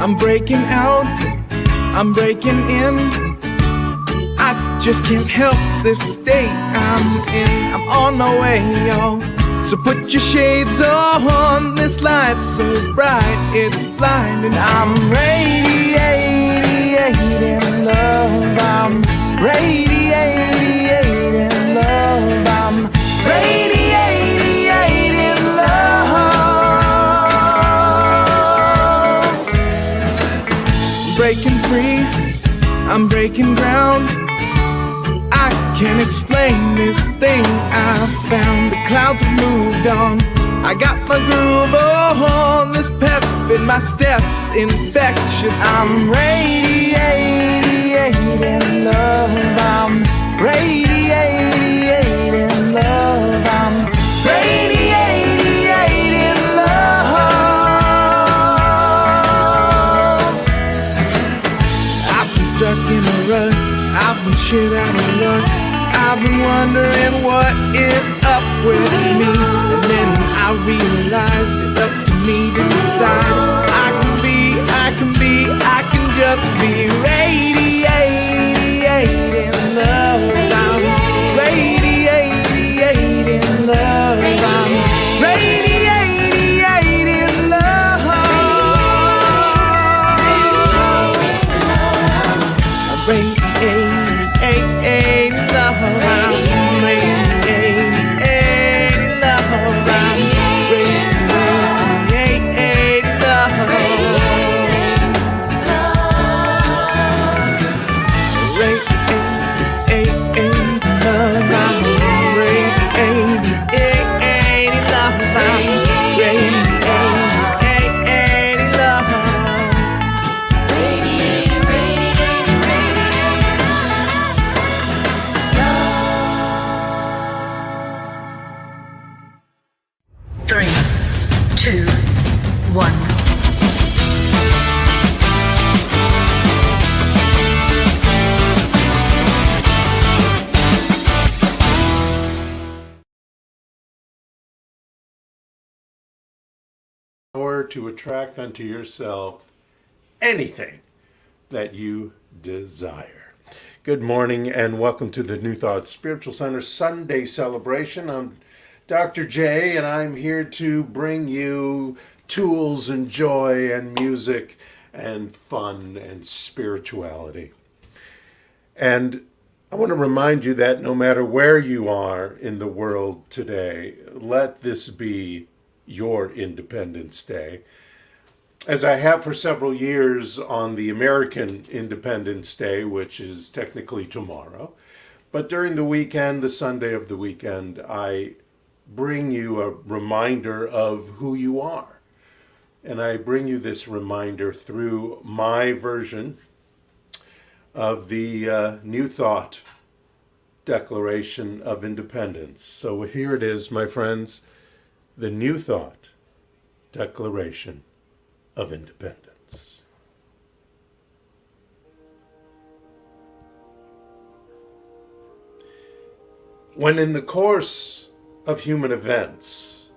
I'm breaking out, I'm breaking in. I just can't help this state I'm in. I'm on my way, y'all. So put your shades on, this light's so bright, it's blinding. I'm radiating love, I'm radiating love, I'm radiating love. Breaking free, I'm breaking ground. I can't explain this thing I found. The clouds have moved on. I got my groove on. This pep in my steps infectious. I'm radiating love. I'm radiating love. I'm radiating love. I've been stuck in a rut. I've been shit out of luck. I've been wondering what is up with me. And then I realized it's up to me to decide. I can just be radiating love. I'm radiating love. I'm radiating love. I'm radiating love. To attract unto yourself anything that you desire. Good morning and welcome to the New Thought Spiritual Center Sunday celebration. I'm Dr. J and I'm here to bring you tools and joy and music and fun and spirituality. And I want to remind you that no matter where you are in the world today, let this be your Independence Day, as I have for several years on the American Independence Day, which is technically tomorrow. But during the weekend, the Sunday of the weekend, I bring you a reminder of who you are. And I bring you this reminder through my version of the New Thought Declaration of Independence. So here it is, my friends. The New Thought Declaration of Independence. When in the course of human events,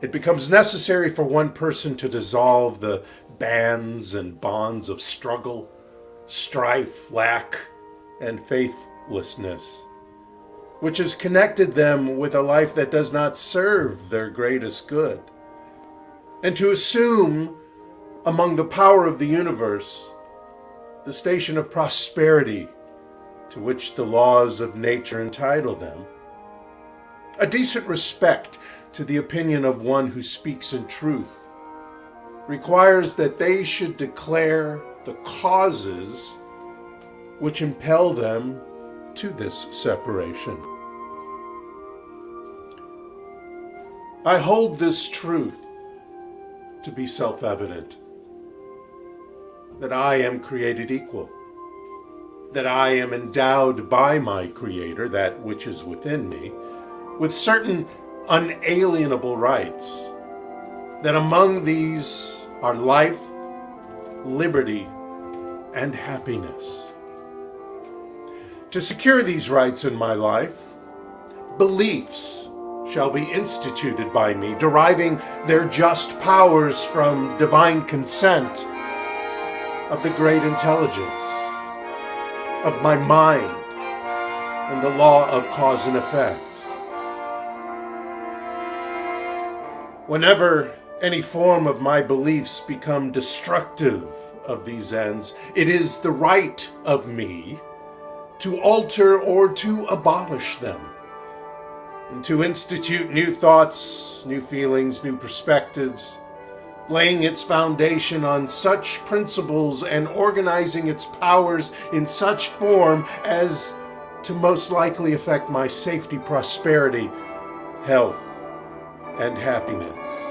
it becomes necessary for one person to dissolve the bands and bonds of struggle, strife, lack, and faithlessness, which has connected them with a life that does not serve their greatest good, and to assume among the power of the universe the station of prosperity to which the laws of nature entitle them, a decent respect to the opinion of one who speaks in truth requires that they should declare the causes which impel them to this separation. I hold this truth to be self-evident, that I am created equal, that I am endowed by my Creator, that which is within me, with certain unalienable rights, that among these are life, liberty, and happiness. To secure these rights in my life, beliefs shall be instituted by me, deriving their just powers from divine consent of the great intelligence, of my mind, and the law of cause and effect. Whenever any form of my beliefs become destructive of these ends, it is the right of me to alter or to abolish them, and to institute new thoughts, new feelings, new perspectives, laying its foundation on such principles and organizing its powers in such form as to most likely affect my safety, prosperity, health, and happiness.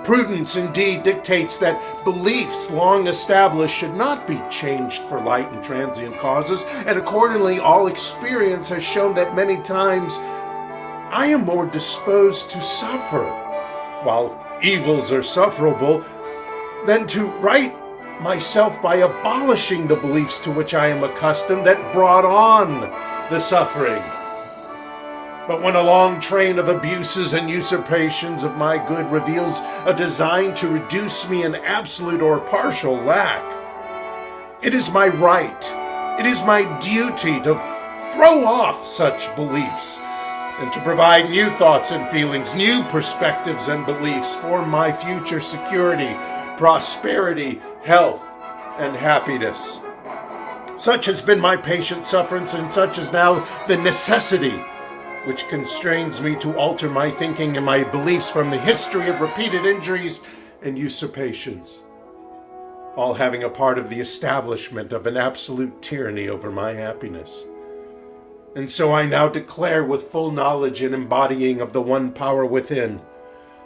Prudence indeed dictates that beliefs long established should not be changed for light and transient causes, and accordingly all experience has shown that many times I am more disposed to suffer, while evils are sufferable, than to right myself by abolishing the beliefs to which I am accustomed that brought on the suffering. But when a long train of abuses and usurpations of my good reveals a design to reduce me in absolute or partial lack, it is my right, it is my duty to throw off such beliefs and to provide new thoughts and feelings, new perspectives and beliefs for my future security, prosperity, health, and happiness. Such has been my patient sufferance, and such is now the necessity which constrains me to alter my thinking and my beliefs from the history of repeated injuries and usurpations, all having a part of the establishment of an absolute tyranny over my happiness. And so I now declare with full knowledge and embodying of the one power within,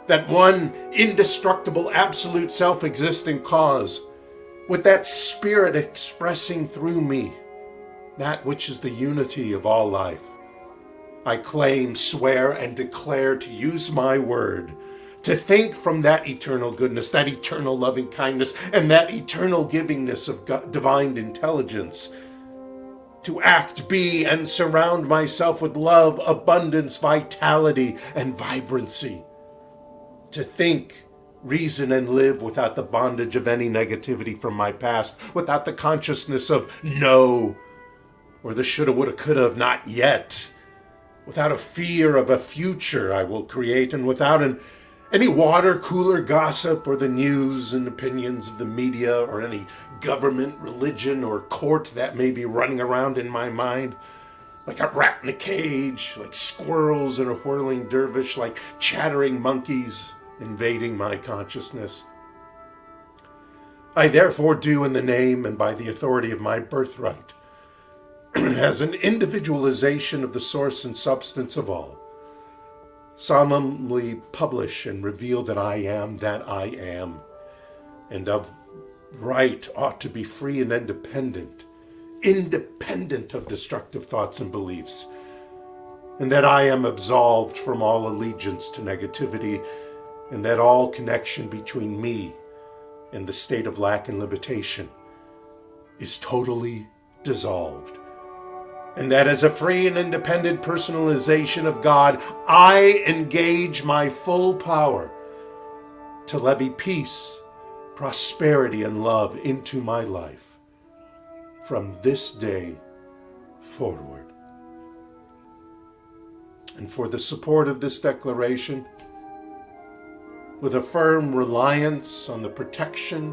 that one indestructible, absolute, self-existing cause, with that spirit expressing through me that which is the unity of all life, I claim, swear, and declare to use my word, to think from that eternal goodness, that eternal loving kindness, and that eternal givingness of divine intelligence, to act, be, and surround myself with love, abundance, vitality, and vibrancy, to think, reason, and live without the bondage of any negativity from my past, without the consciousness of no, or the shoulda, woulda, coulda of not yet, without a fear of a future I will create, and without any water cooler gossip or the news and opinions of the media or any government, religion, or court that may be running around in my mind, like a rat in a cage, like squirrels in a whirling dervish, like chattering monkeys invading my consciousness. I therefore do, in the name and by the authority of my birthright, as an individualization of the source and substance of all, solemnly publish and reveal that I am, and of right ought to be free and independent of destructive thoughts and beliefs, and that I am absolved from all allegiance to negativity, and that all connection between me and the state of lack and limitation is totally dissolved. And that as a free and independent personalization of God, I engage my full power to levy peace, prosperity, and love into my life from this day forward. And for the support of this declaration, with a firm reliance on the protection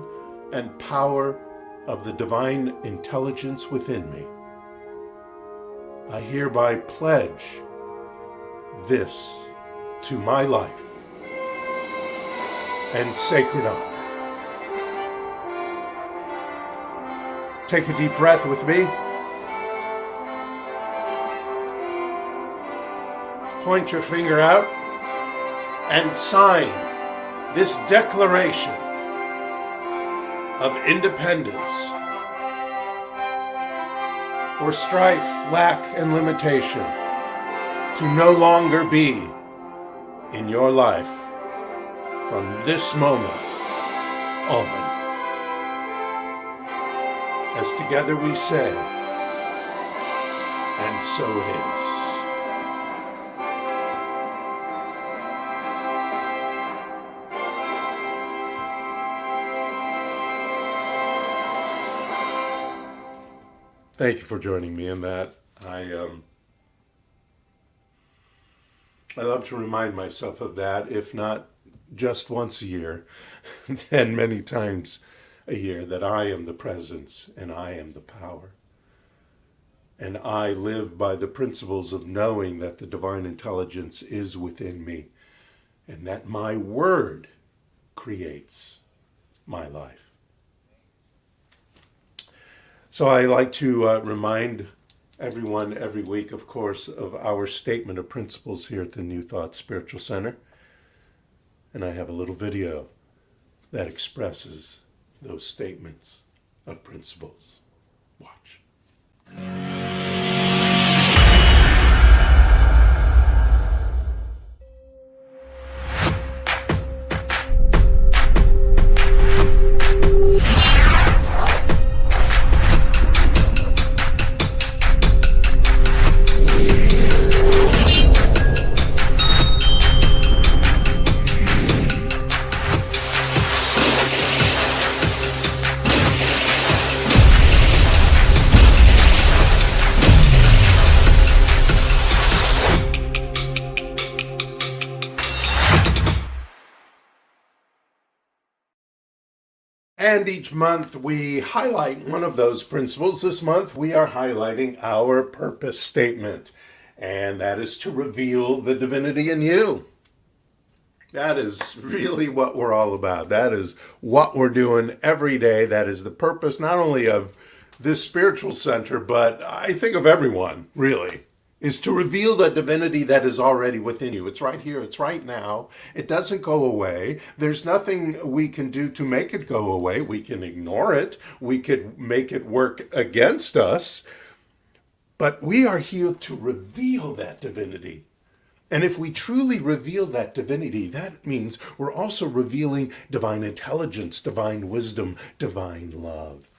and power of the divine intelligence within me, I hereby pledge this to my life and sacred honor. Take a deep breath with me. Point your finger out and sign this declaration of independence for strife, lack, and limitation to no longer be in your life from this moment on. As together we say, and so it is. Thank you for joining me in that. I love to remind myself of that, if not just once a year, then many times a year, that I am the presence and I am the power. And I live by the principles of knowing that the divine intelligence is within me and that my word creates my life. So I like to remind everyone every week, of course, of our statement of principles here at the New Thought Spiritual Center. And I have a little video that expresses those statements of principles. Watch. And each month we highlight one of those principles. This month we are highlighting our purpose statement, and that is to reveal the divinity in you. That is really what we're all about. That is what we're doing every day. That is the purpose not only of this spiritual center, but I think of everyone, really, is to reveal the divinity that is already within you. It's right here. It's right now. It doesn't go away. There's nothing we can do to make it go away. We can ignore it. We could make it work against us. But we are here to reveal that divinity. And if we truly reveal that divinity, that means we're also revealing divine intelligence, divine wisdom, divine love.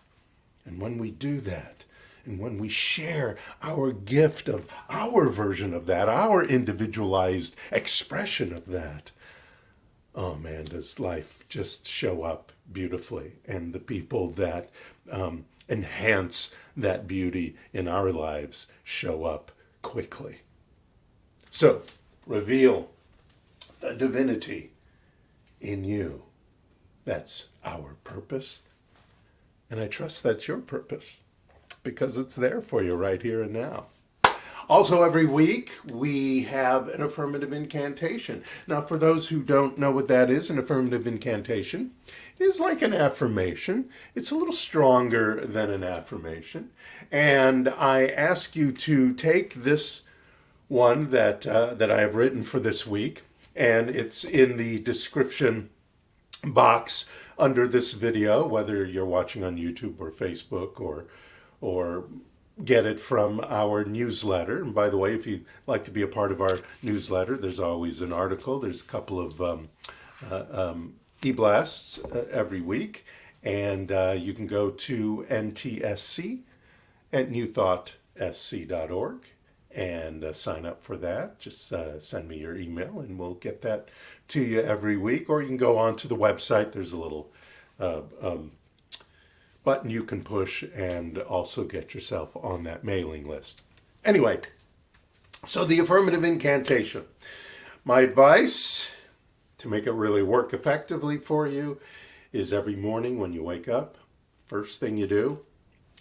And when we do that, and when we share our gift of our version of that, our individualized expression of that, oh man, does life just show up beautifully. And the people that enhance that beauty in our lives show up quickly. So, reveal the divinity in you. That's our purpose. And I trust that's your purpose, because it's there for you right here and now. Also, every week, we have an affirmative incantation. Now, for those who don't know what that is, an affirmative incantation is like an affirmation. It's a little stronger than an affirmation. And I ask you to take this one that I have written for this week, and it's in the description box under this video, whether you're watching on YouTube or Facebook or get it from our newsletter. And by the way, if you'd like to be a part of our newsletter, there's always an article. There's a couple of e-blasts every week, and you can go to NTSC at NewThought-SC.org and sign up for that. Just send me your email and we'll get that to you every week. Or you can go onto the website. There's a little button you can push and also get yourself on that mailing list. Anyway, so the affirmative incantation. My advice to make it really work effectively for you is every morning when you wake up, first thing you do,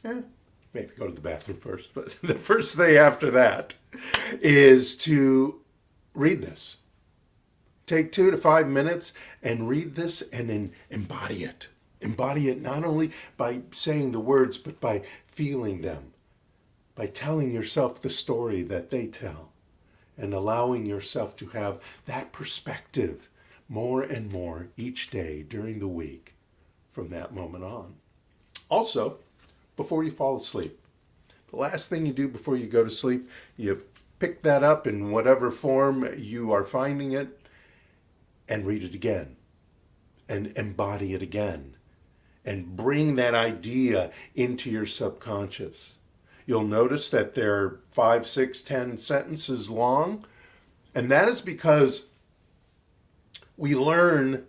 maybe go to the bathroom first, but the first thing after that is to read this. Take 2 to 5 minutes and read this and embody it. Embody it not only by saying the words, but by feeling them, by telling yourself the story that they tell, and allowing yourself to have that perspective more and more each day during the week from that moment on. Also, before you fall asleep, the last thing you do before you go to sleep, you pick that up in whatever form you are finding it and read it again and embody it again and bring that idea into your subconscious. You'll notice that they're 5, 6, 10 sentences long, and that is because we learn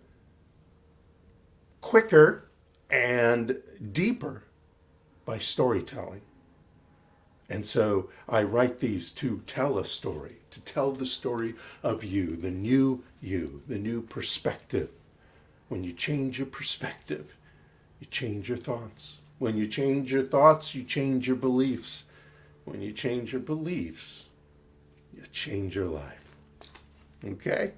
quicker and deeper by storytelling. And so I write these to tell a story, to tell the story of you, the new perspective. When you change your perspective, you change your thoughts. When you change your thoughts, you change your beliefs. When you change your beliefs, you change your life. Okay?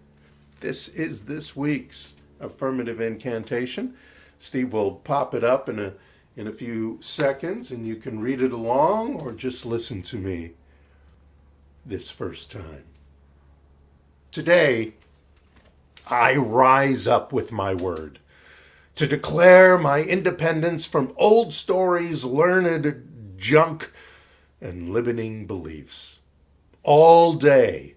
This is this week's Affirmative Incantation. Steve will pop it up in a few seconds, and you can read it along or just listen to me this first time. Today, I rise up with my word to declare my independence from old stories, learned junk, and limiting beliefs. All day,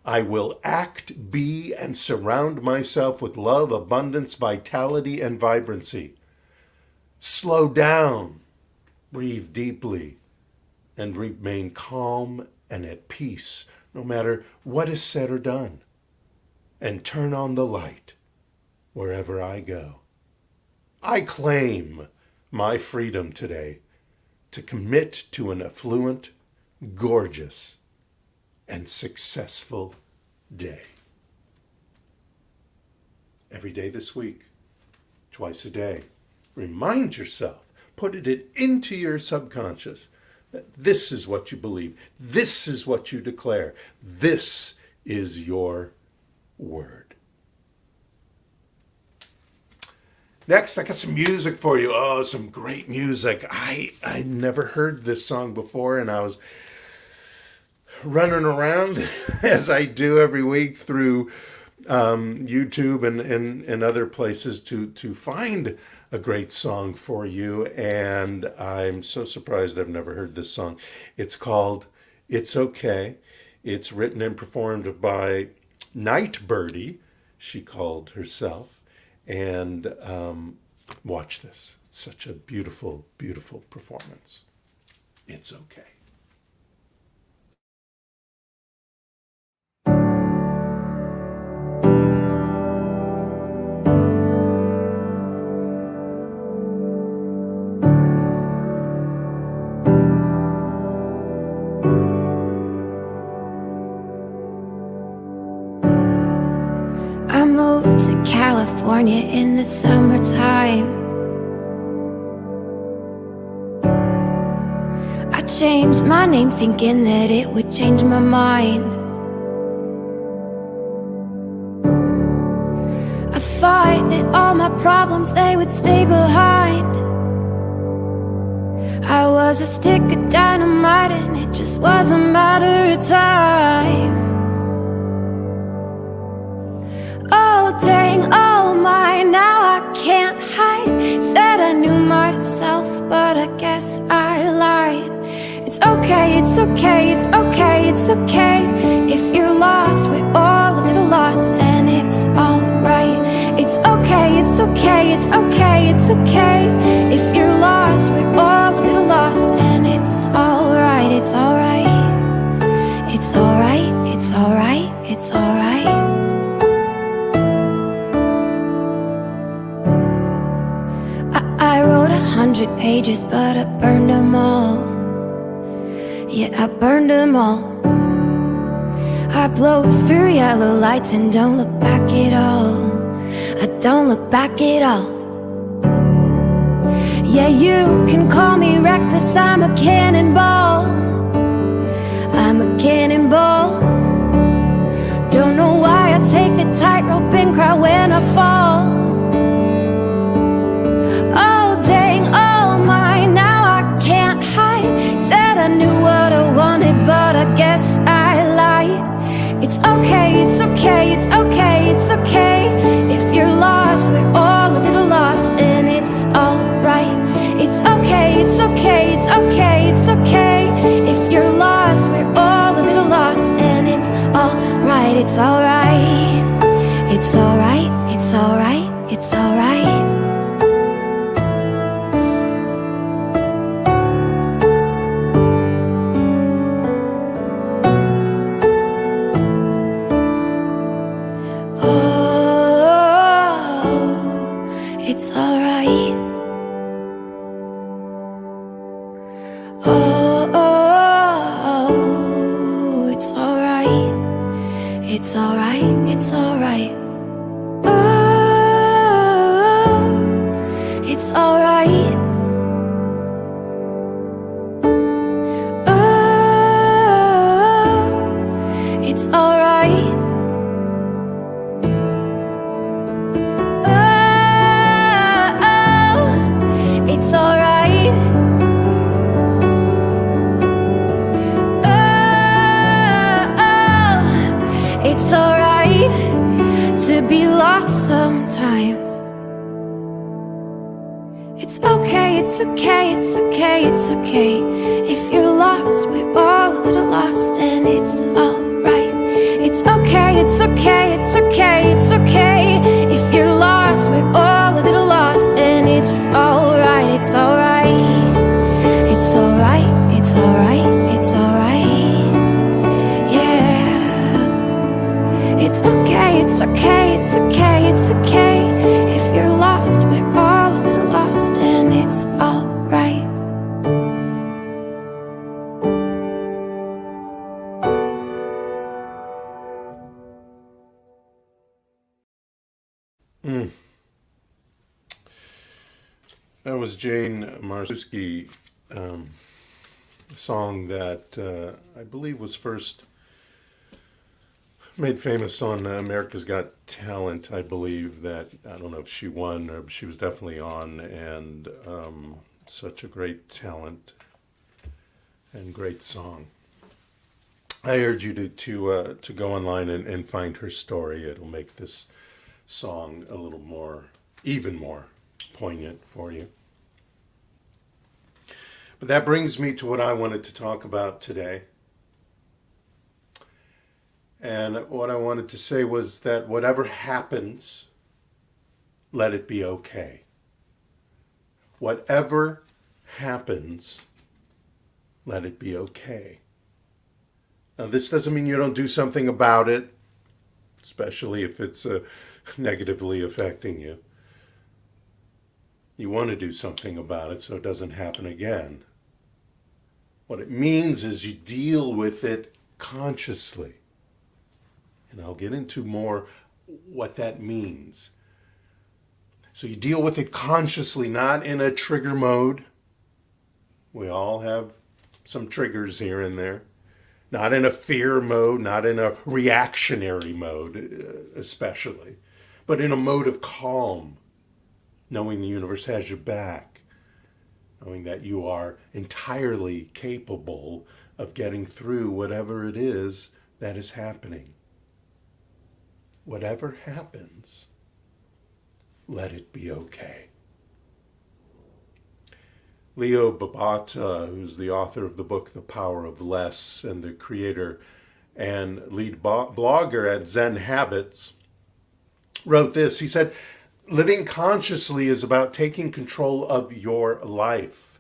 I will act, be, and surround myself with love, abundance, vitality, and vibrancy. Slow down, breathe deeply, and remain calm and at peace, no matter what is said or done. And turn on the light wherever I go. I claim my freedom today to commit to an affluent, gorgeous, and successful day. Every day this week, twice a day, remind yourself, put it into your subconscious that this is what you believe, this is what you declare, this is your word. Next, I got some music for you. Oh, some great music. I never heard this song before, and I was running around as I do every week through YouTube and other places to find a great song for you. And I'm so surprised I've never heard this song. It's called It's Okay. It's written and performed by Night Birdie, she called herself. And watch this. It's such a beautiful, beautiful performance. It's okay. I moved to California in the summertime. I changed my name thinking that it would change my mind. I thought that all my problems, they would stay behind. I was a stick of dynamite and it just was a matter of time. Oh dang, oh my, now I can't hide. Said I knew myself, but I guess I lied. It's okay, it's okay, it's okay, it's okay. If you're lost, we're all a little lost, and it's alright. It's okay, it's okay, it's okay, it's okay. If you're lost, we're all a little lost, and it's alright, it's alright. It's alright, it's alright, it's alright. I wrote 100 pages, but I burned them all. Yeah, I burned them all. I blow through yellow lights and don't look back at all. I don't look back at all. Yeah, you can call me reckless, I'm a cannonball. I'm a cannonball. Don't know why I take the tightrope and cry when I fall. I knew what I wanted, but I guess I lied. It's okay, it's okay, it's okay, it's okay. If you're lost, we're all a little lost, and it's alright. It's okay, it's okay, it's okay, it's okay. alright. Oh, it's alright. Oh, it's alright. Oh, it's alright to be lost sometimes. It's okay, it's okay, it's okay, it's okay. If you're lost, we're all a little lost, and it's alright. It's okay, it's okay, it's okay, it's okay. If you're lost, we're all a little lost, and it's alright, it's alright. It's alright, it's alright, it's alright. Yeah. It's okay, it's okay, it's okay, it's okay. If you're lost, we're all a little lost, and it's alright. That was Jane Marszewski, a song that I believe was first made famous on America's Got Talent. I believe that, I don't know if she won, or she was definitely on, and such a great talent and great song. I urge you to go online and find her story. It'll make this song a little more, even more poignant for you. But that brings me to what I wanted to talk about today. And what I wanted to say was that whatever happens, let it be okay. Whatever happens, let it be okay. Now, this doesn't mean you don't do something about it, especially if it's negatively affecting you. You want to do something about it so it doesn't happen again. What it means is you deal with it consciously. And I'll get into more what that means. So you deal with it consciously, not in a trigger mode. We all have some triggers here and there. Not in a fear mode, not in a reactionary mode, especially. But in a mode of calm, knowing the universe has your back. Knowing that you are entirely capable of getting through whatever it is that is happening. Whatever happens, let it be okay. Leo Babauta, who's the author of the book The Power of Less and the creator and lead blogger at Zen Habits, wrote this. He said, living consciously is about taking control of your life,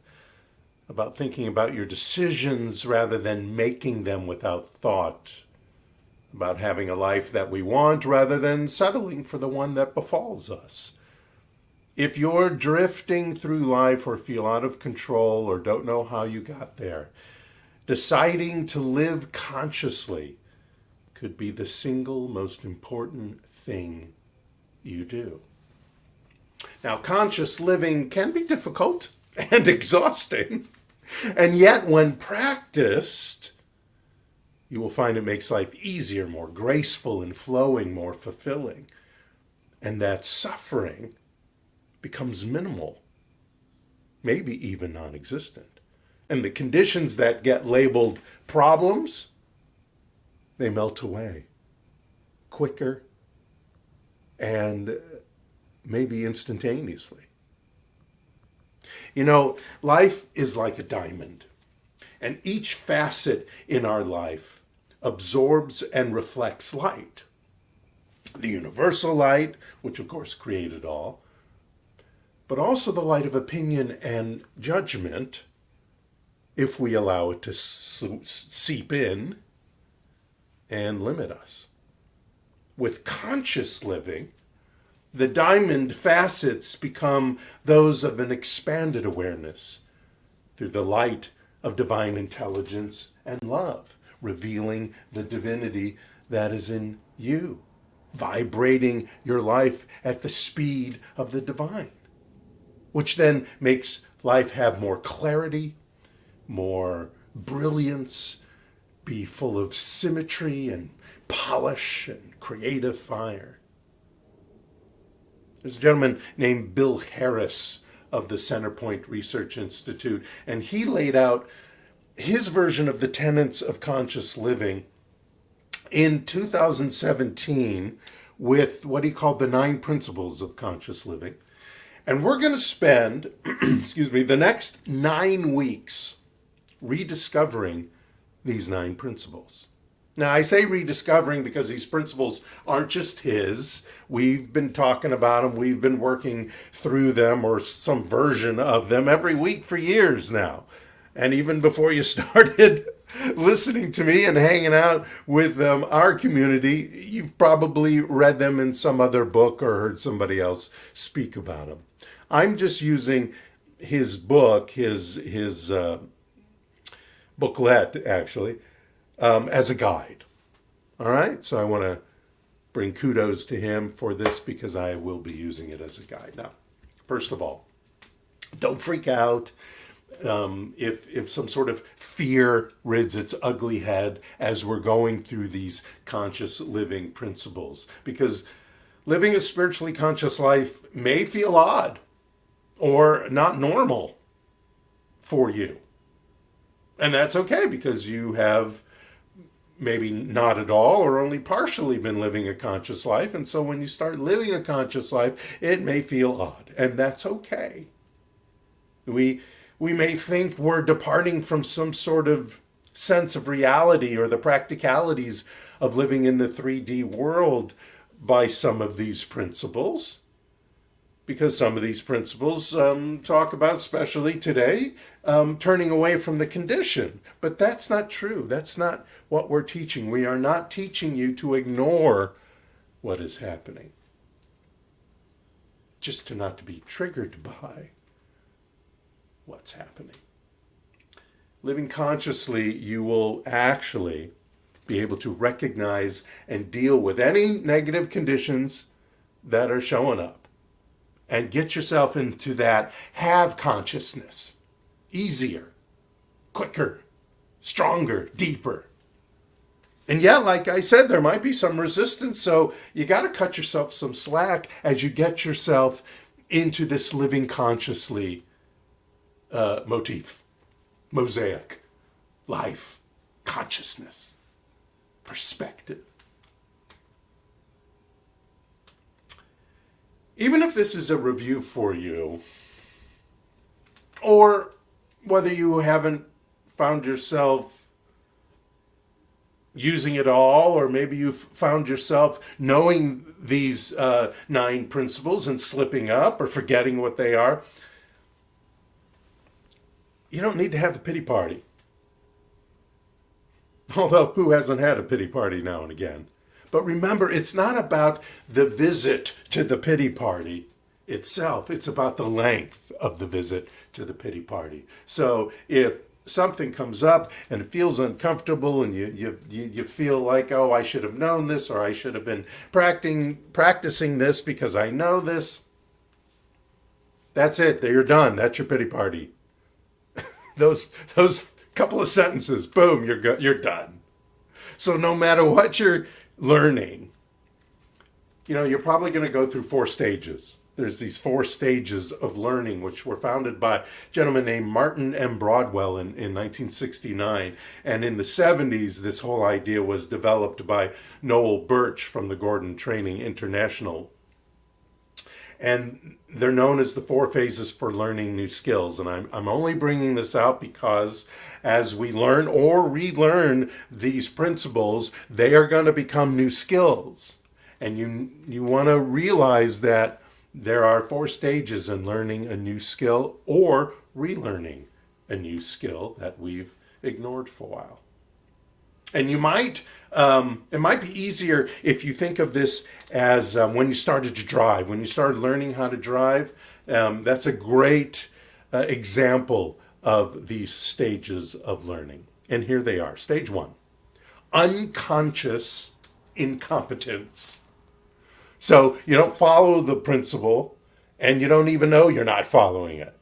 about thinking about your decisions rather than making them without thought, about having a life that we want rather than settling for the one that befalls us. If you're drifting through life or feel out of control or don't know how you got there, deciding to live consciously could be the single most important thing you do. Now, conscious living can be difficult and exhausting, and yet when practiced, you will find it makes life easier, more graceful and flowing, more fulfilling, and that suffering becomes minimal, maybe even non-existent. And the conditions that get labeled problems, they melt away quicker and maybe instantaneously. You know, life is like a diamond, and each facet in our life absorbs and reflects light. The universal light, which of course created all, but also the light of opinion and judgment, if we allow it to seep in and limit us. With conscious living, the diamond facets become those of an expanded awareness through the light of divine intelligence and love, revealing the divinity that is in you, vibrating your life at the speed of the divine. which then makes life have more clarity, more brilliance, be full of symmetry and polish and creative fire. There's a gentleman named Bill Harris of the Centerpoint Research Institute, and he laid out his version of the tenets of conscious living in 2017 with what he called the 9 principles of conscious living. And we're going to spend, the next 9 weeks rediscovering these 9 principles. Now, I say rediscovering because these principles aren't just his. We've been talking about them. We've been working through them or some version of them every week for years now. And even before you started listening to me and hanging out with our community, you've probably read them in some other book or heard somebody else speak about them. I'm just using his book, his booklet, actually, as a guide. All right? So I want to bring kudos to him for this because I will be using it as a guide. Now, first of all, don't freak out if some sort of fear rids its ugly head as we're going through these conscious living principles. Because living a spiritually conscious life may feel odd or not normal for you. And that's okay because you have maybe not at all or only partially been living a conscious life. And so when you start living a conscious life, it may feel odd. And that's okay. We may think we're departing from some sort of sense of reality or the practicalities of living in the 3D world by some of these principles. Because some of these principles talk about, especially today, turning away from the condition. But that's not true. That's not what we're teaching. We are not teaching you to ignore what is happening. Just not to be triggered by what's happening. Living consciously, you will actually be able to recognize and deal with any negative conditions that are showing up. And get yourself into that have consciousness. Easier, quicker, stronger, deeper. And yeah, like I said, there might be some resistance, so you got to cut yourself some slack as you get yourself into this living consciously mosaic, life, consciousness, perspective. Even if this is a review for you, or whether you haven't found yourself using it all, or maybe you've found yourself knowing these 9 principles and slipping up or forgetting what they are, you don't need to have a pity party. Although, who hasn't had a pity party now and again? But remember, it's not about the visit to the pity party itself. It's about the length of the visit to the pity party. So if something comes up and it feels uncomfortable and you feel like, oh, I should have known this, or I should have been practicing this because I know this, that's it. You're done. That's your pity party. Those couple of sentences, boom, you're done. So no matter what you're learning, you're probably going to go through 4 stages. There's these 4 stages of learning, which were founded by a gentleman named Martin M. Broadwell in 1969. And in the 70s, this whole idea was developed by Noel Birch from the Gordon Training International. And they're known as the 4 phases for learning new skills. And I'm only bringing this out because as we learn or relearn these principles, they are going to become new skills. And you want to realize that there are 4 stages in learning a new skill or relearning a new skill that we've ignored for a while. And it might be easier if you think of this as when you started to drive, when you started learning how to drive. That's a great example of these stages of learning. And here they are. Stage 1, unconscious incompetence. So you don't follow the principle and you don't even know you're not following it.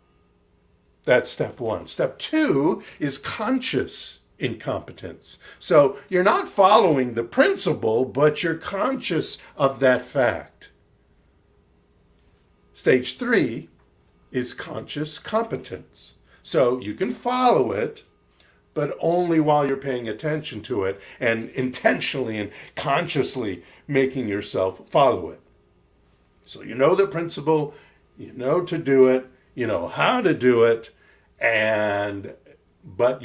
That's step one. Step two is conscious incompetence. So you're not following the principle, but you're conscious of that fact. Stage three is conscious competence. So you can follow it, but only while you're paying attention to it and intentionally and consciously making yourself follow it. So you know the principle, you know to do it, you know how to do it, but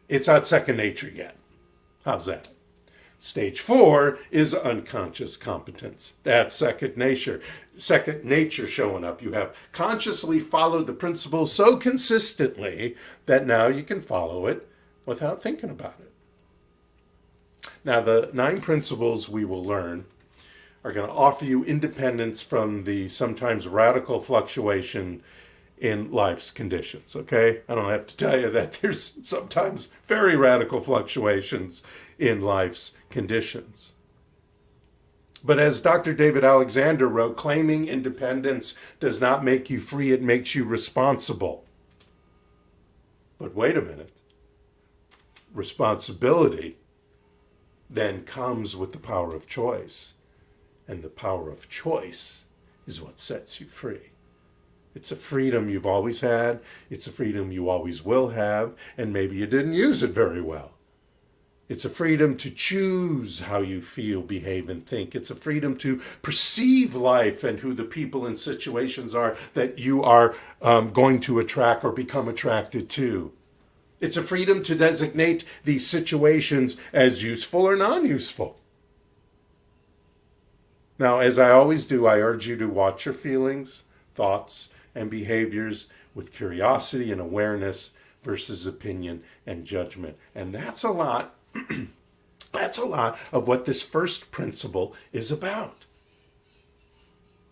it's not second nature yet. How's that? Stage four is unconscious competence. That's second nature. Second nature showing up. You have consciously followed the principle so consistently that now you can follow it without thinking about it. Now, the 9 principles we will learn are going to offer you independence from the sometimes radical fluctuation in life's conditions, okay? I don't have to tell you that there's sometimes very radical fluctuations in life's conditions. But as Dr. David Alexander wrote, claiming independence does not make you free, it makes you responsible. But wait a minute. Responsibility then comes with the power of choice. And the power of choice is what sets you free. It's a freedom you've always had. It's a freedom you always will have. And maybe you didn't use it very well. It's a freedom to choose how you feel, behave, and think. It's a freedom to perceive life and who the people and situations are that you are going to attract or become attracted to. It's a freedom to designate these situations as useful or non-useful. Now, as I always do, I urge you to watch your feelings, thoughts, and behaviors with curiosity and awareness versus opinion and judgment. And that's a lot. That's a lot of what this first principle is about.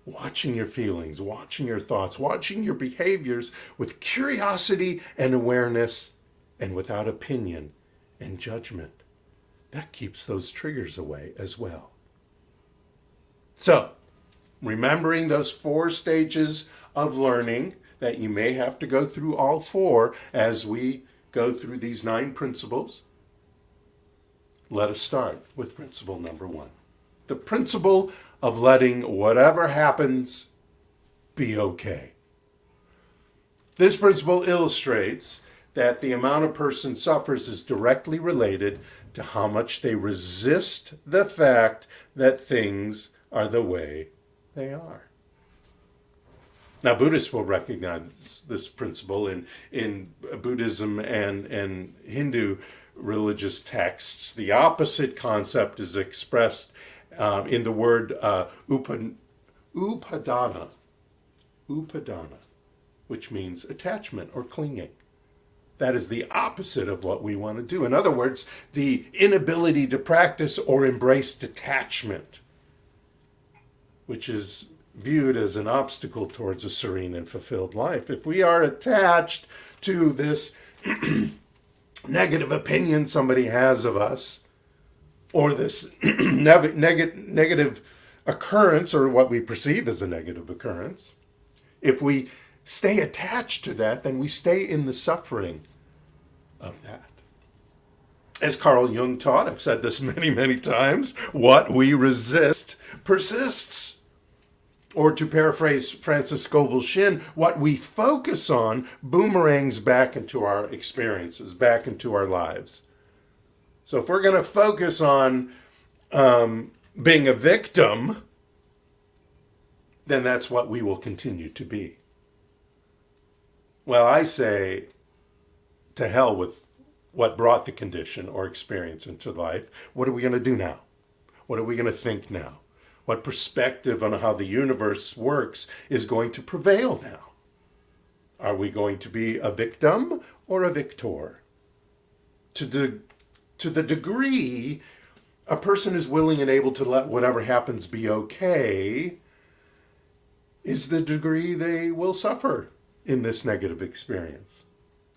Watching your feelings, watching your thoughts, watching your behaviors with curiosity and awareness and without opinion and judgment. That keeps those triggers away as well. So, remembering those 4 stages of learning that you may have to go through all 4 as we go through these 9 principles. Let us start with principle number 1. The principle of letting whatever happens be okay. This principle illustrates that the amount a person suffers is directly related to how much they resist the fact that things are the way they are. Now, Buddhists will recognize this principle in Buddhism and Hindu religious texts. The opposite concept is expressed in the word upadana, which means attachment or clinging. That is the opposite of what we want to do. In other words, the inability to practice or embrace detachment, which is viewed as an obstacle towards a serene and fulfilled life. If we are attached to this negative opinion somebody has of us, or this negative occurrence, or what we perceive as a negative occurrence, if we stay attached to that, then we stay in the suffering of that. As Carl Jung taught, I've said this many, many times, what we resist persists. Or to paraphrase Francis Scoville Shin, what we focus on boomerangs back into our experiences, back into our lives. So if we're going to focus on being a victim, then that's what we will continue to be. Well, I say, to hell with what brought the condition or experience into life. What are we going to do now? What are we going to think now? What perspective on how the universe works is going to prevail now? Are we going to be a victim or a victor? To the degree a person is willing and able to let whatever happens be okay, is the degree they will suffer in this negative experience.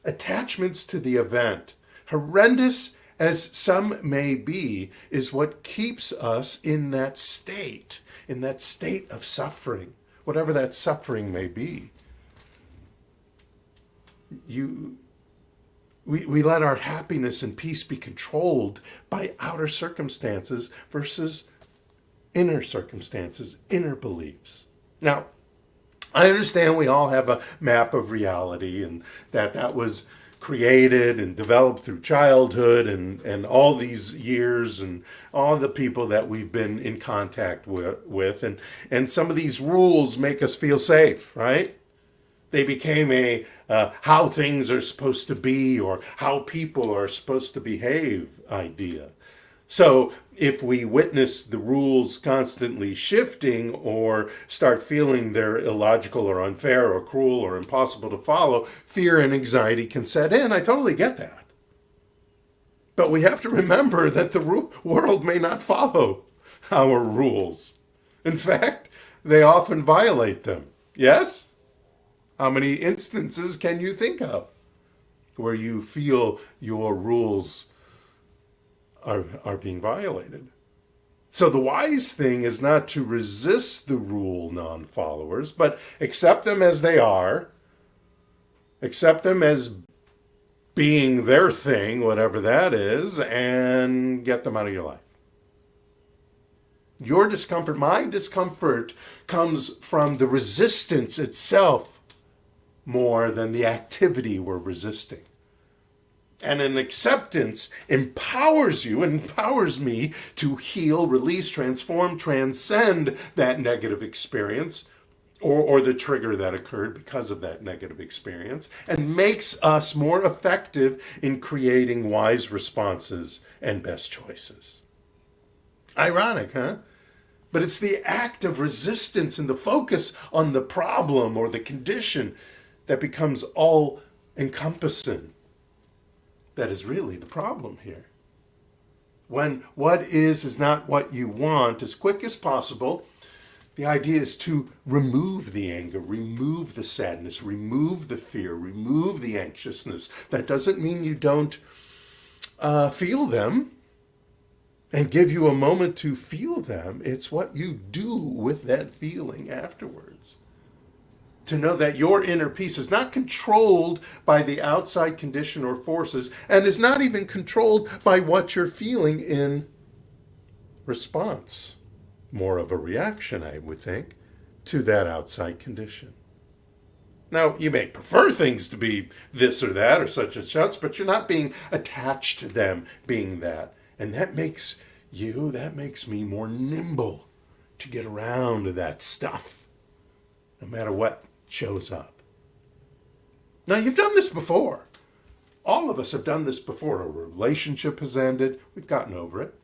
Attachments to the event, horrendous as some may be, is what keeps us in that state of suffering, whatever that suffering may be. We let our happiness and peace be controlled by outer circumstances versus inner circumstances, inner beliefs. Now, I understand we all have a map of reality, and that was created and developed through childhood and all these years and all the people that we've been in contact with. And some of these rules make us feel safe, right? They became a how things are supposed to be or how people are supposed to behave idea. So if we witness the rules constantly shifting or start feeling they're illogical or unfair or cruel or impossible to follow, fear and anxiety can set in. I totally get that. But we have to remember that the world may not follow our rules. In fact, they often violate them. Yes? How many instances can you think of where you feel your rules are being violated? So the wise thing is not to resist the rule non-followers, but accept them as they are, accept them as being their thing, whatever that is, and get them out of your life. Your discomfort, my discomfort, comes from the resistance itself more than the activity we're resisting. And an acceptance empowers you and empowers me to heal, release, transform, transcend that negative experience or the trigger that occurred because of that negative experience, and makes us more effective in creating wise responses and best choices. Ironic, huh? But it's the act of resistance and the focus on the problem or the condition that becomes all-encompassing. That is really the problem here. When what is not what you want as quick as possible, the idea is to remove the anger, remove the sadness, remove the fear, remove the anxiousness. That doesn't mean you don't feel them and give you a moment to feel them. It's what you do with that feeling afterwards. To know that your inner peace is not controlled by the outside condition or forces, and is not even controlled by what you're feeling in response. More of a reaction, I would think, to that outside condition. Now, you may prefer things to be this or that or such and such, but you're not being attached to them being that. And that makes me more nimble to get around to that stuff, no matter what shows up. Now, you've done this before. All of us have done this before. A relationship has ended. We've gotten over it.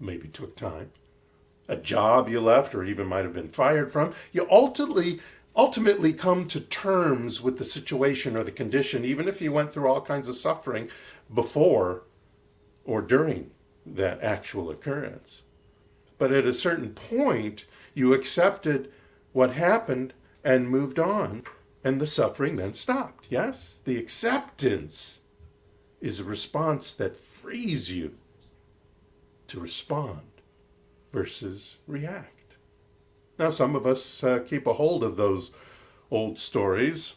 Maybe took time. A job you left or even might have been fired from. You ultimately come to terms with the situation or the condition, even if you went through all kinds of suffering before or during that actual occurrence. But at a certain point, you accepted what happened and moved on, and the suffering then stopped. Yes? The acceptance is a response that frees you to respond versus react. Now, some of us keep a hold of those old stories,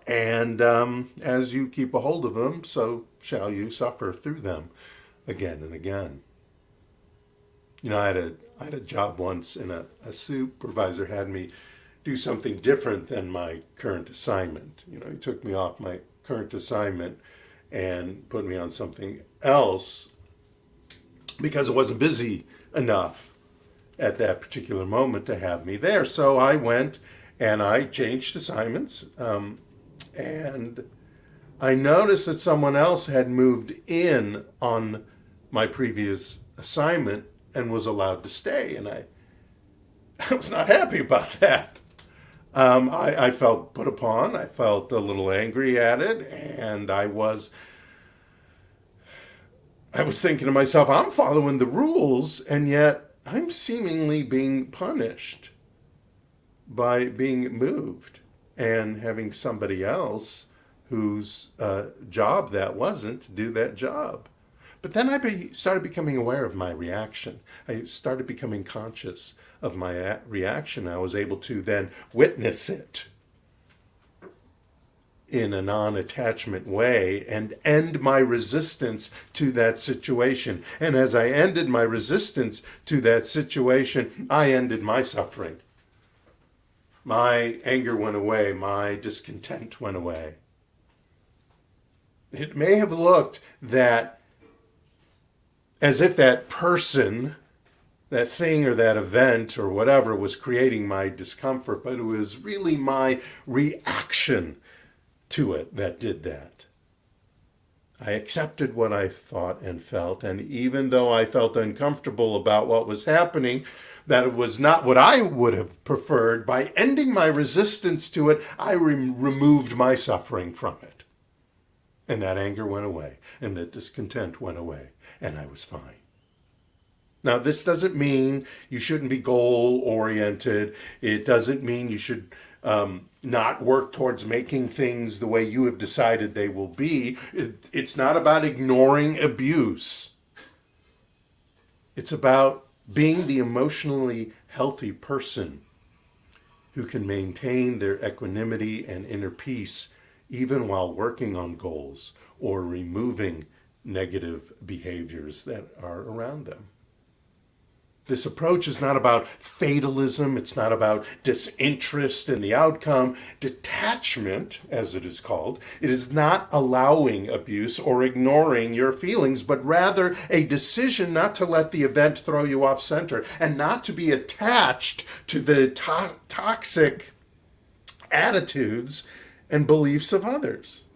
and as you keep a hold of them, so shall you suffer through them again and again. You know, I had a job once, and a supervisor had me do something different than my current assignment. You know, he took me off my current assignment and put me on something else because it wasn't busy enough at that particular moment to have me there. So I went and I changed assignments, and I noticed that someone else had moved in on my previous assignment and was allowed to stay, and I was not happy about that. I felt put upon. I felt a little angry at it, and I was thinking to myself, I'm following the rules, and yet I'm seemingly being punished by being moved and having somebody else whose job that wasn't do that job. But then I started becoming aware of my reaction. I started becoming conscious of my reaction. I was able to then witness it in a non-attachment way and end my resistance to that situation. And as I ended my resistance to that situation, I ended my suffering. My anger went away. My discontent went away. It may have looked that as if that person, that thing or that event or whatever was creating my discomfort, but it was really my reaction to it that did that. I accepted what I thought and felt, and even though I felt uncomfortable about what was happening, that it was not what I would have preferred, by ending my resistance to it, I removed my suffering from it. And that anger went away, and that discontent went away, and I was fine. Now, this doesn't mean you shouldn't be goal-oriented. It doesn't mean you should not work towards making things the way you have decided they will be. It's not about ignoring abuse. It's about being the emotionally healthy person who can maintain their equanimity and inner peace even while working on goals or removing negative behaviors that are around them. This approach is not about fatalism. It's not about disinterest in the outcome. Detachment, as it is called, it is not allowing abuse or ignoring your feelings, but rather a decision not to let the event throw you off center and not to be attached to the toxic attitudes and beliefs of others.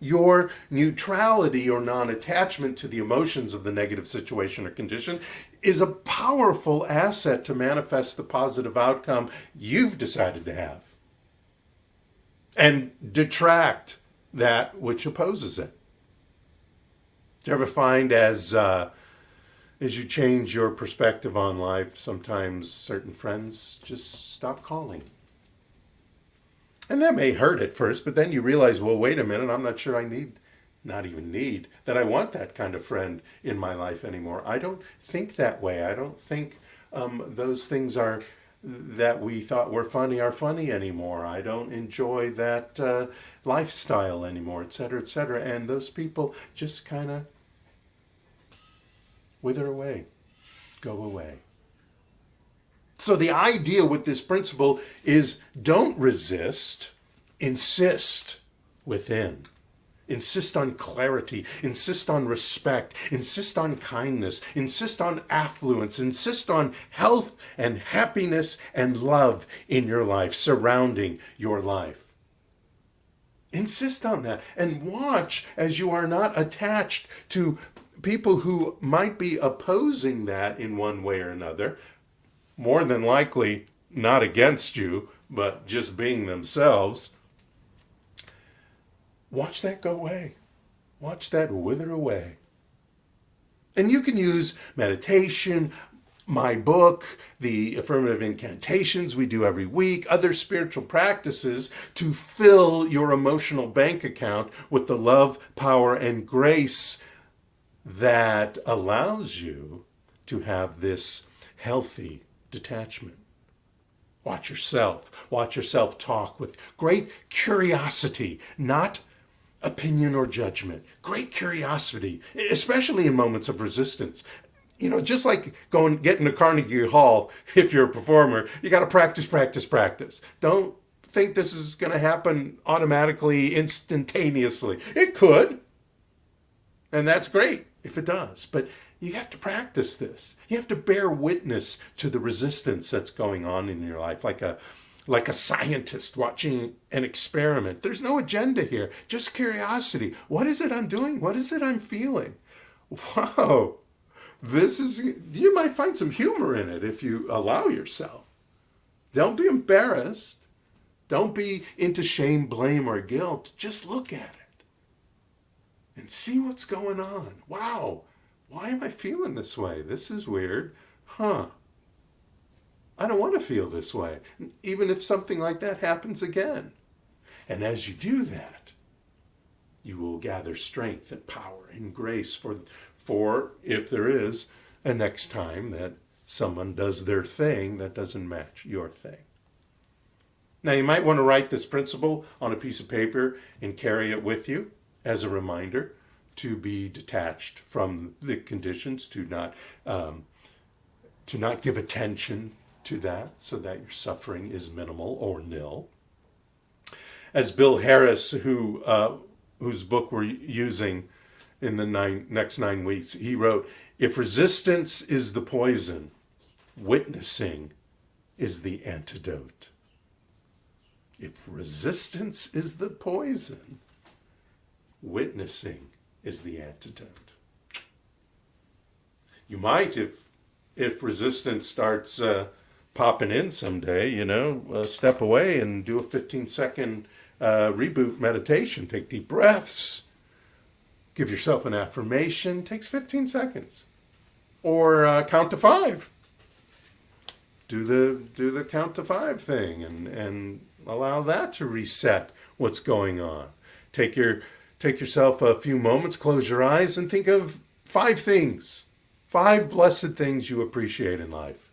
Your neutrality or non-attachment to the emotions of the negative situation or condition is a powerful asset to manifest the positive outcome you've decided to have, and detract that which opposes it. Do you ever find as you change your perspective on life, sometimes certain friends just stop calling? And that may hurt at first, but then you realize, well, wait a minute, I'm not sure I that I want that kind of friend in my life anymore. I don't think that way. I don't think those things that we thought were funny are funny anymore. I don't enjoy that lifestyle anymore, et cetera, et cetera. And those people just kind of wither away, go away. So the idea with this principle is don't resist, insist within. Insist on clarity, insist on respect, insist on kindness, insist on affluence, insist on health and happiness and love in your life, surrounding your life. Insist on that and watch as you are not attached to people who might be opposing that in one way or another. More than likely, not against you, but just being themselves. Watch that go away. Watch that wither away. And you can use meditation, my book, the Affirmative Incantations we do every week, other spiritual practices to fill your emotional bank account with the love, power, and grace that allows you to have this healthy detachment. Watch yourself talk with great curiosity, not opinion or judgment. Great curiosity, especially in moments of resistance. You know, just like getting to Carnegie Hall, if you're a performer, you got to practice. Don't think this is going to happen automatically, instantaneously. It could, and that's great if it does, but you have to practice this. You have to bear witness to the resistance that's going on in your life, like a scientist watching an experiment. There's no agenda here, just curiosity. What is it I'm doing? What is it I'm feeling? Wow, you might find some humor in it if you allow yourself. Don't be embarrassed. Don't be into shame, blame, or guilt. Just look at it and see what's going on. Wow. Why am I feeling this way? This is weird. I don't want to feel this way, even if something like that happens again. And as you do that, you will gather strength and power and grace for if there is a next time that someone does their thing that doesn't match your thing. Now, you might want to write this principle on a piece of paper and carry it with you as a reminder to be detached from the conditions, to not give attention to that, so that your suffering is minimal or nil. As Bill Harris, whose book we're using in the next 9 weeks, he wrote, "If resistance is the poison, witnessing is the antidote." If resistance is the poison, witnessing is the antidote. You might, if resistance starts popping in someday, step away and do a 15-second reboot meditation. Take deep breaths. Give yourself an affirmation. Takes 15 seconds. Or count to 5. Do the count to 5 thing and allow that to reset what's going on. Take yourself a few moments, close your eyes, and think of 5 things. 5 blessed things you appreciate in life.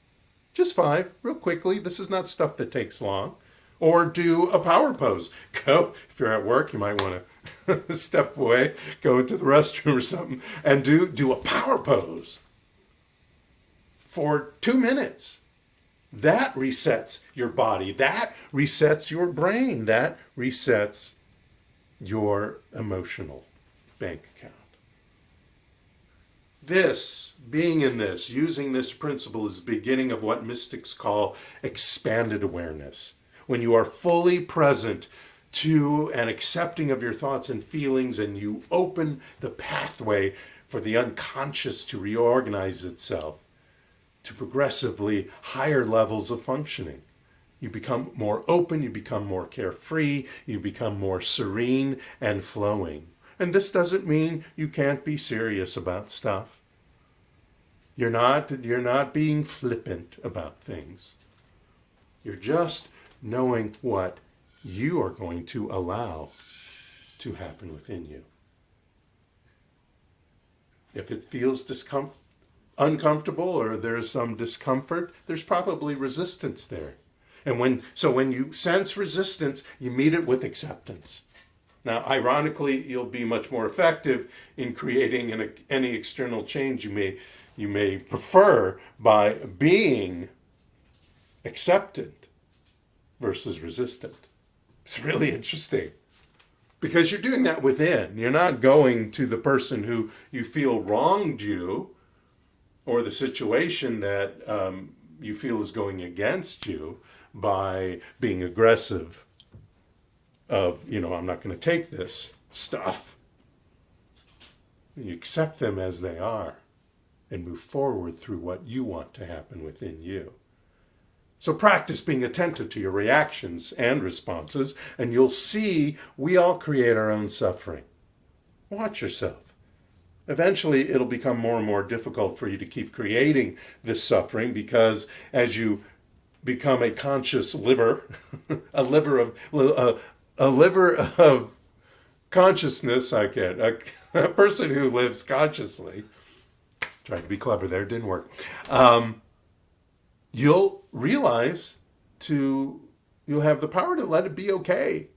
Just 5, real quickly. This is not stuff that takes long. Or do a power pose. If you're at work, you might want to step away, go into the restroom or something, and do a power pose for 2 minutes. That resets your body. That resets your brain. That resets your emotional bank account. Using this principle is the beginning of what mystics call expanded awareness. When you are fully present to and accepting of your thoughts and feelings, and you open the pathway for the unconscious to reorganize itself to progressively higher levels of functioning. You become more open, you become more carefree, you become more serene and flowing. And this doesn't mean you can't be serious about stuff. You're not being flippant about things. You're just knowing what you are going to allow to happen within you. If it feels uncomfortable or there's some discomfort, there's probably resistance there. And when you sense resistance, you meet it with acceptance. Now, ironically, you'll be much more effective in creating any external change you may prefer by being accepted versus resistant. It's really interesting because you're doing that within. You're not going to the person who you feel wronged you or the situation that you feel is going against you by being aggressive of, I'm not going to take this stuff. You accept them as they are and move forward through what you want to happen within you. So practice being attentive to your reactions and responses, and you'll see we all create our own suffering. Watch yourself. Eventually, it'll become more and more difficult for you to keep creating this suffering because as you become a conscious liver, a liver of consciousness, a person who lives consciously. Tried to be clever there, didn't work. You'll realize you'll have the power to let it be okay.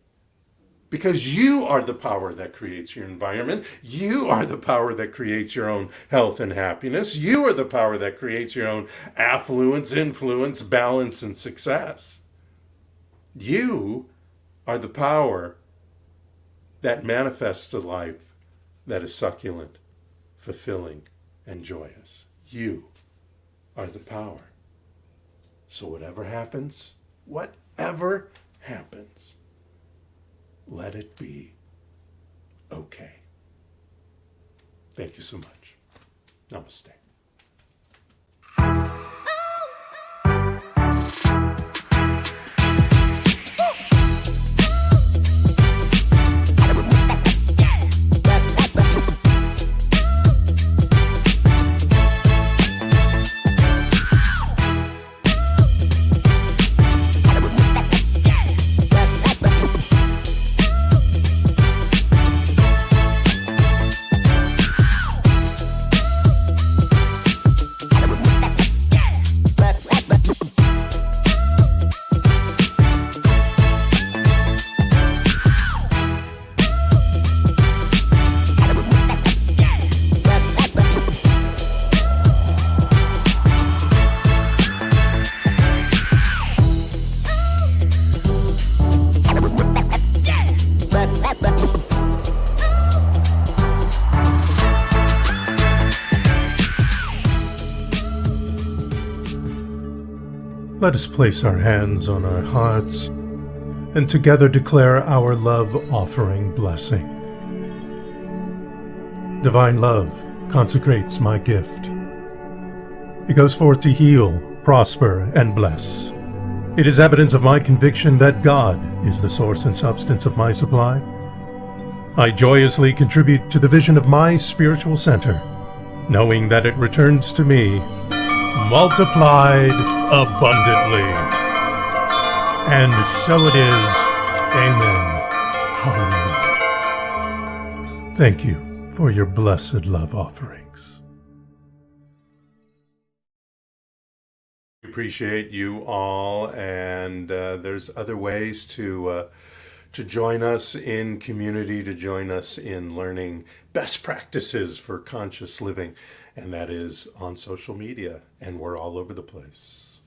Because you are the power that creates your environment. You are the power that creates your own health and happiness. You are the power that creates your own affluence, influence, balance, and success. You are the power that manifests a life that is succulent, fulfilling, and joyous. You are the power. So whatever happens, let it be okay. Thank you so much. Namaste. Let us place our hands on our hearts and together declare our love offering blessing. Divine love consecrates my gift. It goes forth to heal, prosper, and bless. It is evidence of my conviction that God is the source and substance of my supply. I joyously contribute to the vision of my spiritual center, knowing that it returns to me multiplied abundantly. And so it is. Amen. Hallelujah. Thank you for your blessed love offerings. Appreciate you all, and there's other ways to join us in community, to join us in learning best practices for conscious living, and that is on social media, and we're all over the place.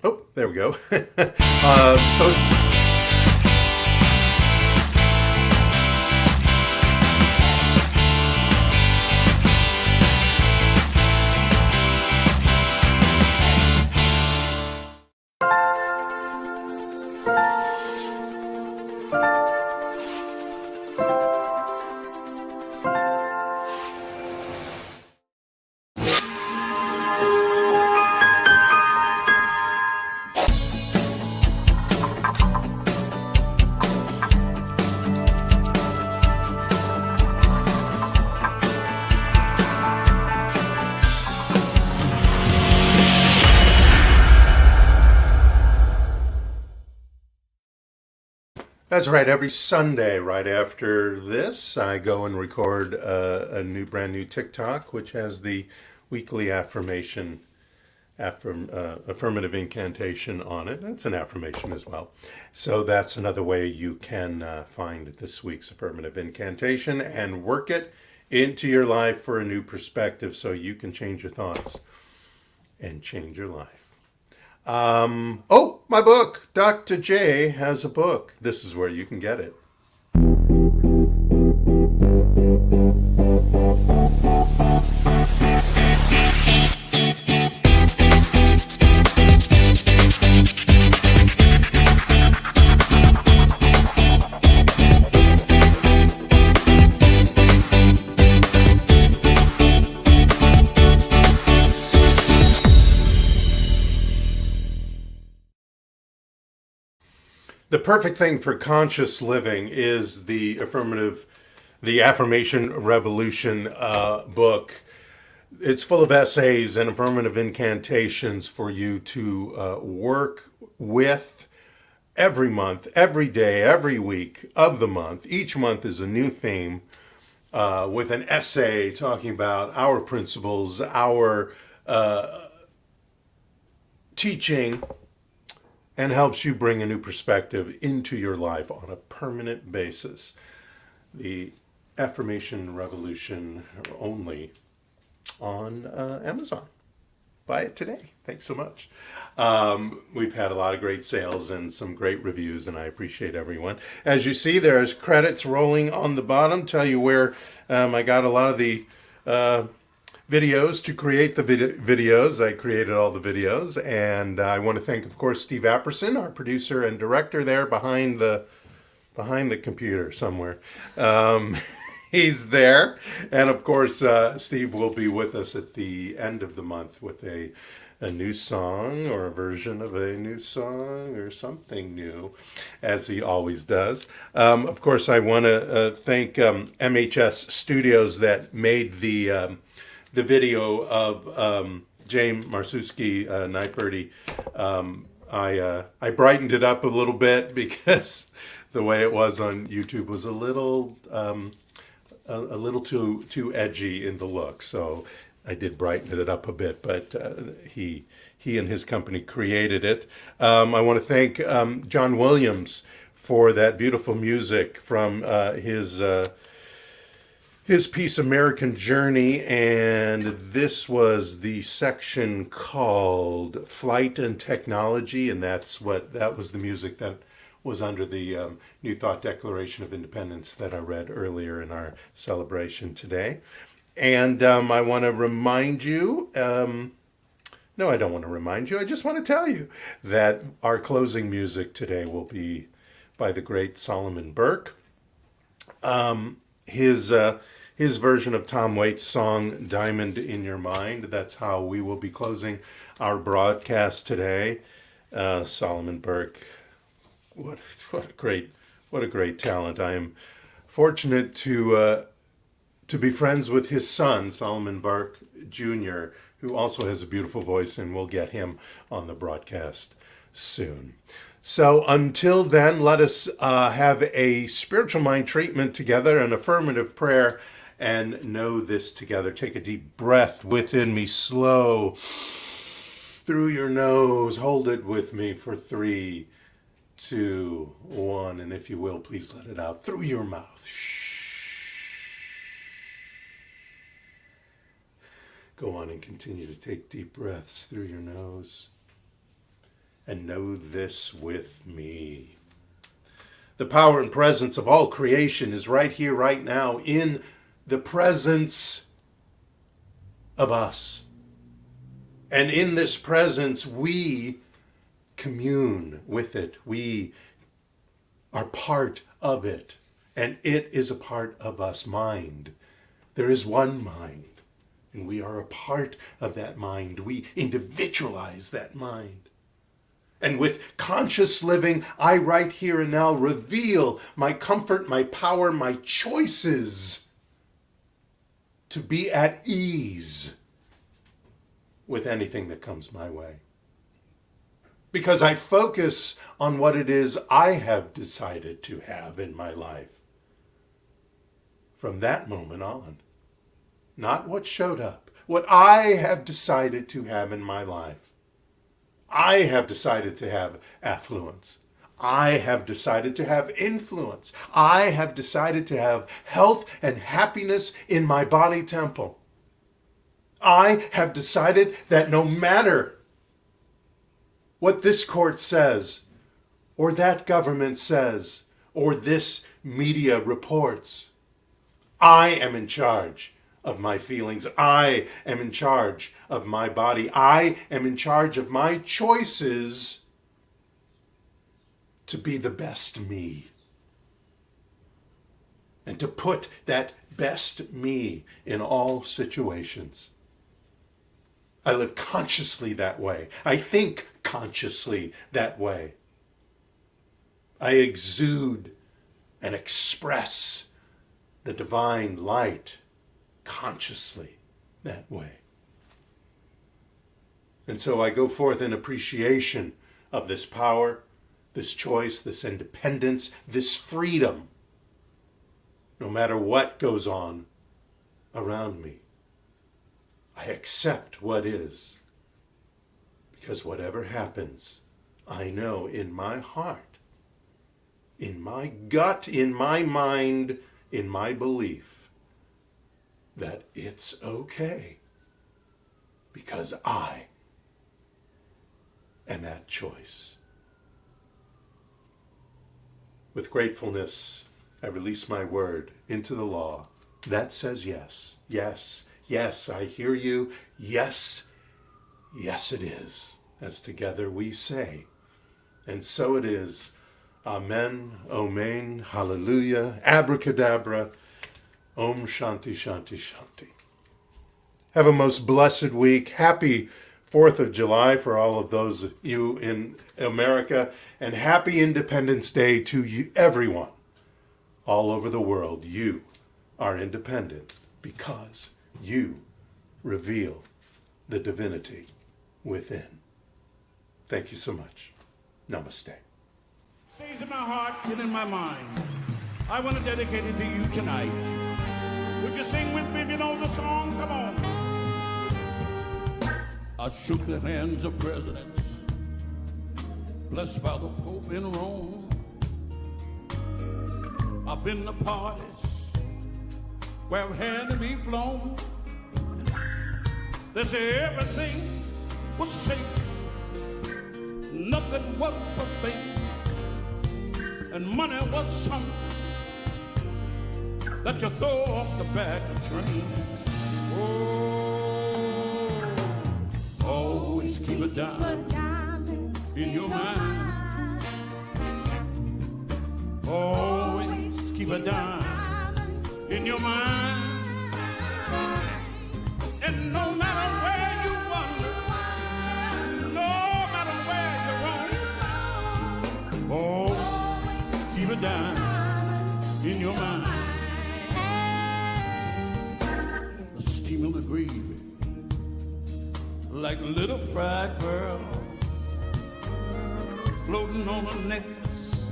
Oh, there we go. That's right. Every Sunday, right after this, I go and record a brand new TikTok, which has the weekly affirmative incantation on it. That's an affirmation as well. So that's another way you can find this week's affirmative incantation and work it into your life for a new perspective, so you can change your thoughts and change your life. My book. Dr. J has a book. This is where you can get it. The perfect thing for conscious living is the Affirmation Revolution book. It's full of essays and affirmative incantations for you to work with every month, every day, every week of the month. Each month is a new theme with an essay talking about our principles, our teaching, and helps you bring a new perspective into your life on a permanent basis. The Affirmation Revolution, only on Amazon. Buy it today. Thanks so much. We've had a lot of great sales and some great reviews, and I appreciate everyone. As you see, there's credits rolling on the bottom. Tell you where I got a lot of the videos to create the videos. I created all the videos, and I want to thank, of course, Steve Apperson, our producer and director there behind the computer somewhere. He's there, and of course, Steve will be with us at the end of the month with a new song or a version of a new song or something new, as he always does. Of course, I want to thank MHS Studios that made the video of James Marsuski, Night Birdie. I brightened it up a little bit because the way it was on YouTube was a little too edgy in the look. So I did brighten it up a bit, but he and his company created it. I want to thank John Williams for that beautiful music from his piece American Journey, and this was the section called Flight and Technology, and that was the music that was under the New Thought Declaration of Independence that I read earlier in our celebration today. And I want to remind you No, I don't want to remind you. I just want to tell you that our closing music today will be by the great Solomon Burke. His version of Tom Waits' song, Diamond in Your Mind. That's how we will be closing our broadcast today. Solomon Burke, what a great talent. I am fortunate to be friends with his son, Solomon Burke Jr., who also has a beautiful voice, and we'll get him on the broadcast soon. So until then, let us have a spiritual mind treatment together, an affirmative prayer, and know this together. Take a deep breath within me, slow, through your nose. Hold it with me for 3, 2, 1. And if you will, please let it out through your mouth. Go on and continue to take deep breaths through your nose. And know this with me. The power and presence of all creation is right here, right now, in the presence of us. And in this presence, we commune with it. We are part of it. And it is a part of us. Mind. There is one mind. And we are a part of that mind. We individualize that mind. And with conscious living, I right here and now reveal my comfort, my power, my choices to be at ease with anything that comes my way. Because I focus on what it is I have decided to have in my life. From that moment on. Not what showed up. What I have decided to have in my life. I have decided to have affluence. I have decided to have influence. I have decided to have health and happiness in my body temple. I have decided that no matter what this court says, or that government says, or this media reports, I am in charge of my feelings. I am in charge of my body. I am in charge of my choices to be the best me. And to put that best me in all situations. I live consciously that way. I think consciously that way. I exude and express the divine light consciously that way. And so I go forth in appreciation of this power, this choice, this independence, this freedom, no matter what goes on around me. I accept what is, because whatever happens, I know in my heart, in my gut, in my mind, in my belief, that it's okay, because I am that choice. With gratefulness, I release my word into the law that says yes, yes, yes, I hear you, yes, yes it is, as together we say, and so it is. Amen, Omen, hallelujah, abracadabra, Om Shanti Shanti Shanti. Have a most blessed week. Happy 4th of July for all of those of you in America. And happy Independence Day to you, everyone all over the world. You are independent because you reveal the divinity within. Thank you so much. Namaste. Stays in my heart and in my mind. I want to dedicate it to you tonight. Would you sing with me if you know the song? Come on. I shook the hands of presidents, blessed by the Pope in Rome. I've been to parties where I've had to be flown. They say everything was safe, nothing was for fake, and money was something that you throw off the back of train. Oh, always Always keep a diamond in your mind. Always keep a diamond in your mind. And no matter where you wander, no matter where you're wrong, always keep a diamond in your mind. The steam of the gravy, like little fried pearls, floating on the necklace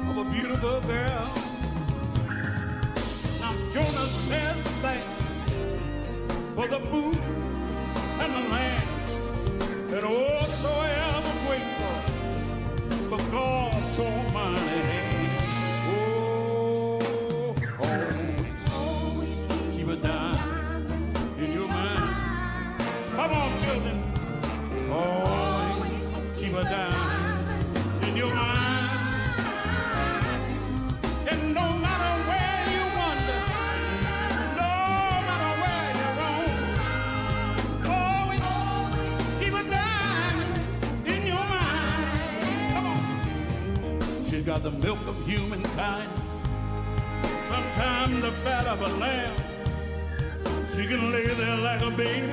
of a beautiful girl. Now Jonah says thanks for the food and the land, and oh so ever grateful for God's almighty hand. Oh, always keep a dime in your mind. Come on, children. Always keep a dime in your mind. And no matter where you wander, no matter where you're wrong, always keep a dime in your mind. Come on. She's got the milk of humankind, sometimes the fat of a lamb. She can lay there like a baby.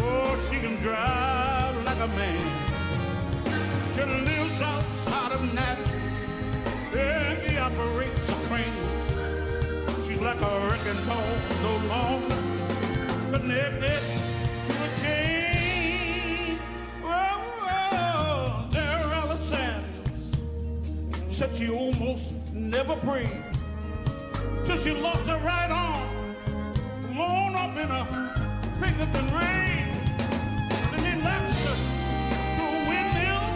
Oh, she can drive like a man. She lives outside of natural, and she operates a crane. She's like a wrecking ball, no longer connected to a chain. Oh, there Alexander said she almost never prayed till she lost her right arm, blown up in a Pinkerton rain. Then they left her to a windmill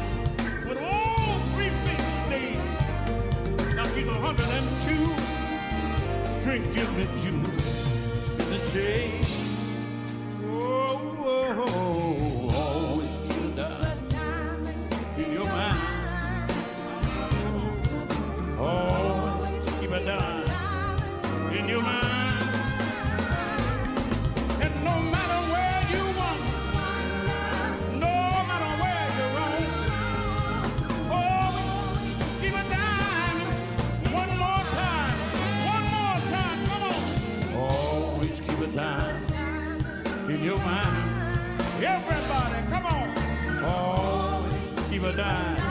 with all 3 fingers dead. Now she's 102. Drink gives me juice in the shade. Oh, always keep a dime in your mind. Always keep a dime in your mind. And no matter where you wander, no matter where you're wrong, always keep a dime. One more time, come on. Always keep a dime in your mind. Everybody, come on. Always keep a dime